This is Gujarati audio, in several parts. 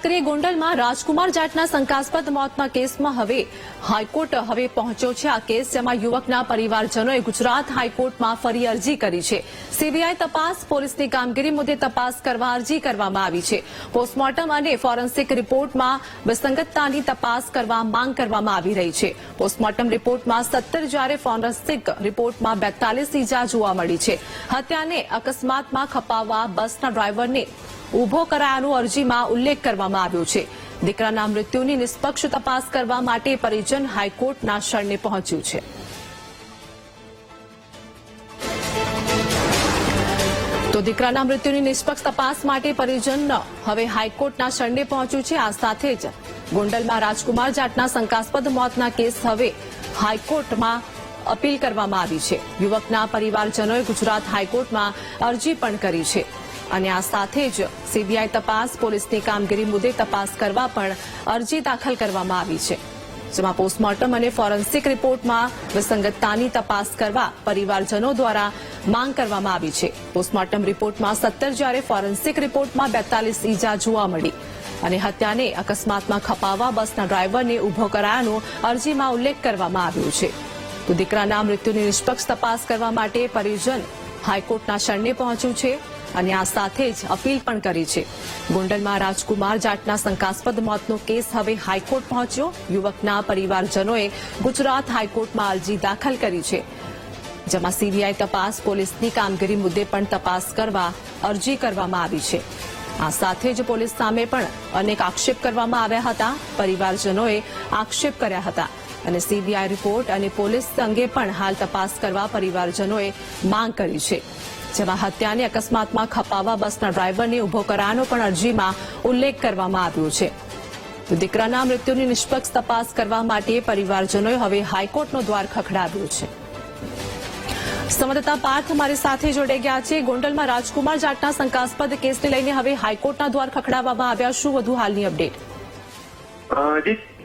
કરીએ ગોંડલમાં રાજકુમાર જાટના શંકાસ્પદ મોતના કેસમાં હવે હાઈકોર્ટ પહોંચ્યો છે। આ કેસ જેમાં યુવકના પરિવારજનોએ ગુજરાત હાઈકોર્ટમાં ફરી અરજી કરી છે। સીબીઆઈ તપાસ પોલીસની કામગીરી મુદ્દે તપાસ કરવા અરજી કરવામાં આવી છે। પોસ્ટમોર્ટમ અને ફોરેન્સિક રિપોર્ટમાં વિસંગતતાની તપાસ કરવા માંગ કરવામાં આવી રહી છે। પોસ્ટમોર્ટમ રિપોર્ટમાં 17 જ્યારે ફોરેન્સિક રિપોર્ટમાં 42 ઈજા જોવા મળી છે। હત્યાને અકસ્માતમાં ખપાવવા બસના ડ્રાઈવરને ઉભો કરાયાનો અરજીમાં ઉલ્લેખ કરવામાં આવ્યો છે। દીકરાના મૃત્યુની નિષ્પક્ષ તપાસ કરવા માટે પરિજન હાઈકોર્ટના શરણે પહોંચ્યું છે। તો દીકરાના મૃત્યુની નિષ્પક્ષ તપાસ માટે પરિજન હવે હાઈકોર્ટના શરણે પહોંચ્યું છે। આ સાથે જ ગોંડલમાં રાજકુમાર જાટના શંકાસ્પદ મોતના કેસ હવે હાઈકોર્ટમાં અપીલ કરવામાં આવી છે। યુવકના પરિવારજનોએ ગુજરાત હાઈકોર્ટમાં અરજી પણ કરી છે અને આ સાથે જ સીબીઆઈ તપાસ પોલીસની કામગીરી મુદ્દે તપાસ કરવા પણ અરજી દાખલ કરવામાં આવી છે। જેમાં પોસ્ટમોર્ટમ અને ફોરેન્સિક રિપોર્ટમાં વિસંગતતાની તપાસ કરવા પરિવારજનો દ્વારા માંગ કરવામાં આવી છે। પોસ્ટમોર્ટમ રિપોર્ટમાં 17 જ્યારે ફોરેન્સિક રિપોર્ટમાં 42 ઈજા જોવા મળી અને હત્યાને અકસ્માતમાં ખપાવવા બસના ડ્રાઈવરને ઉભો કરાયાનો અરજીમાં ઉલ્લેખ કરવામાં આવ્યો છે। તો દીકરાના મૃત્યુની નિષ્પક્ષ તપાસ કરવા માટે પરિજન હાઈકોર્ટના શરણે પહોંચ્યું છે અને આ સાથે જ અપીલ પણ કરી છે। ગોંડલમાં રાજકુમાર જાટના શંકાસ્પદ મોતનો કેસ હવે હાઈકોર્ટ પહોંચ્યો। યુવકના પરિવારજનોએ ગુજરાત હાઈકોર્ટમાં અરજી દાખલ કરી છે, જેમાં સીબીઆઈ તપાસ પોલીસની કામગીરી મુદ્દે પણ તપાસ કરવા અરજી કરવામાં આવી છે। આ સાથે જ પોલીસ સામે પણ અનેક આક્ષેપ કરવામાં આવ્યા હતા। પરિવારજનોએ આક્ષેપ કર્યા હતા અને સીબીઆઈ રિપોર્ટ અને પોલીસ અંગે પણ હાલ તપાસ કરવા પરિવારજનોએ માંગ કરી છે। જેમાં હત્યાને અકસ્માતમાં ખપાવવા બસના ડ્રાઈવરને ઉભો કરાયાનો પણ અરજીમાં ઉલ્લેખ કરવામાં આવ્યો છે। તો દીકરાના મૃત્યુની નિષ્પક્ષ તપાસ કરવા માટે પરિવારજનોએ હવે હાઈકોર્ટનો દ્વાર ખખડાવ્યો છે। સંવાદદાતા પાર્થ અમારી સાથે જોડાઈ ગયા છે। ગોંડલમાં રાજકુમાર જાટના શંકાસ્પદ કેસને લઈને હવે હાઈકોર્ટના દ્વાર ખખડાવવામાં આવ્યા। શું વધુ હાલની અપડેટ?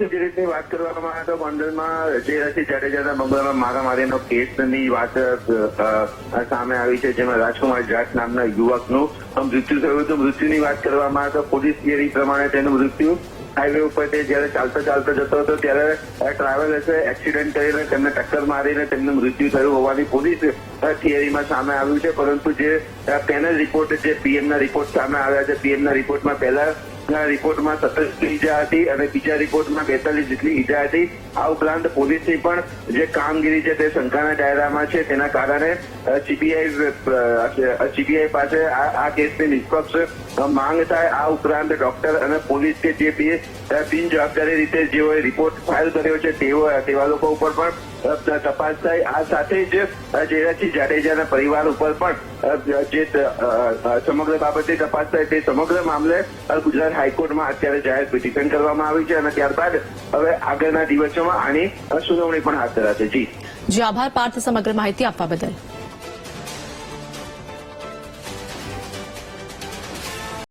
જે રીતની વાત કરવામાં આવે તો ગોંડલમાં જયરાજસિંહ જાડેજાના બંગલામાં મારામારીનો કેસની વાત સામે આવી છે, જેમાં રાજકુમાર જાટ નામના યુવકનું મૃત્યુ થયું હતું। મૃત્યુની વાત કરવામાં આવે તો પોલીસ થિયરી પ્રમાણે તેનું મૃત્યુ હાઈવે ઉપર જયારે ચાલતો જતો હતો ત્યારે ટ્રાવેલર્સે એક્સિડન્ટ કરીને તેમને ટક્કર મારીને તેમનું મૃત્યુ થયું હોવાની પોલીસ થિયરીમાં સામે આવ્યું છે। પરંતુ જે પેનલ રિપોર્ટ જે પીએમના રિપોર્ટ સામે આવ્યા છે, પીએમના રિપોર્ટમાં પહેલા રિપોર્ટમાં 17 ઈજા હતી અને બીજા રિપોર્ટમાં 42 જેટલી ઈજા હતી। આ ઉપરાંત પોલીસની પણ જે કામગીરી છે તે શંકાના દાયરામાં છે, તેના કારણે સીબીઆઈ પાસે આ કેસની નિષ્પક્ષ માંગ થાય। આ ઉપરાંત ડોક્ટર અને પોલીસ કે જે બિનજવાબદારી રીતે જેઓએ રિપોર્ટ ફાઇલ કર્યો છે તેવા લોકો ઉપર પણ તપાસ થાય। આ સાથે જ જયરાજસિંહ જાડેજાના પરિવાર ઉપર પણ જે સમગ્ર બાબતે તપાસ થાય તે સમગ્ર મામલે ગુજરાત હાઈકોર્ટમાં અત્યારે જાહેર પિટિશન કરવામાં આવી છે અને ત્યારબાદ હવે આગળના દિવસોમાં આની સુનાવણી પણ હાથ ધરાશે। જી આભાર પાર્થ સમગ્ર માહિતી આપવા બદલ।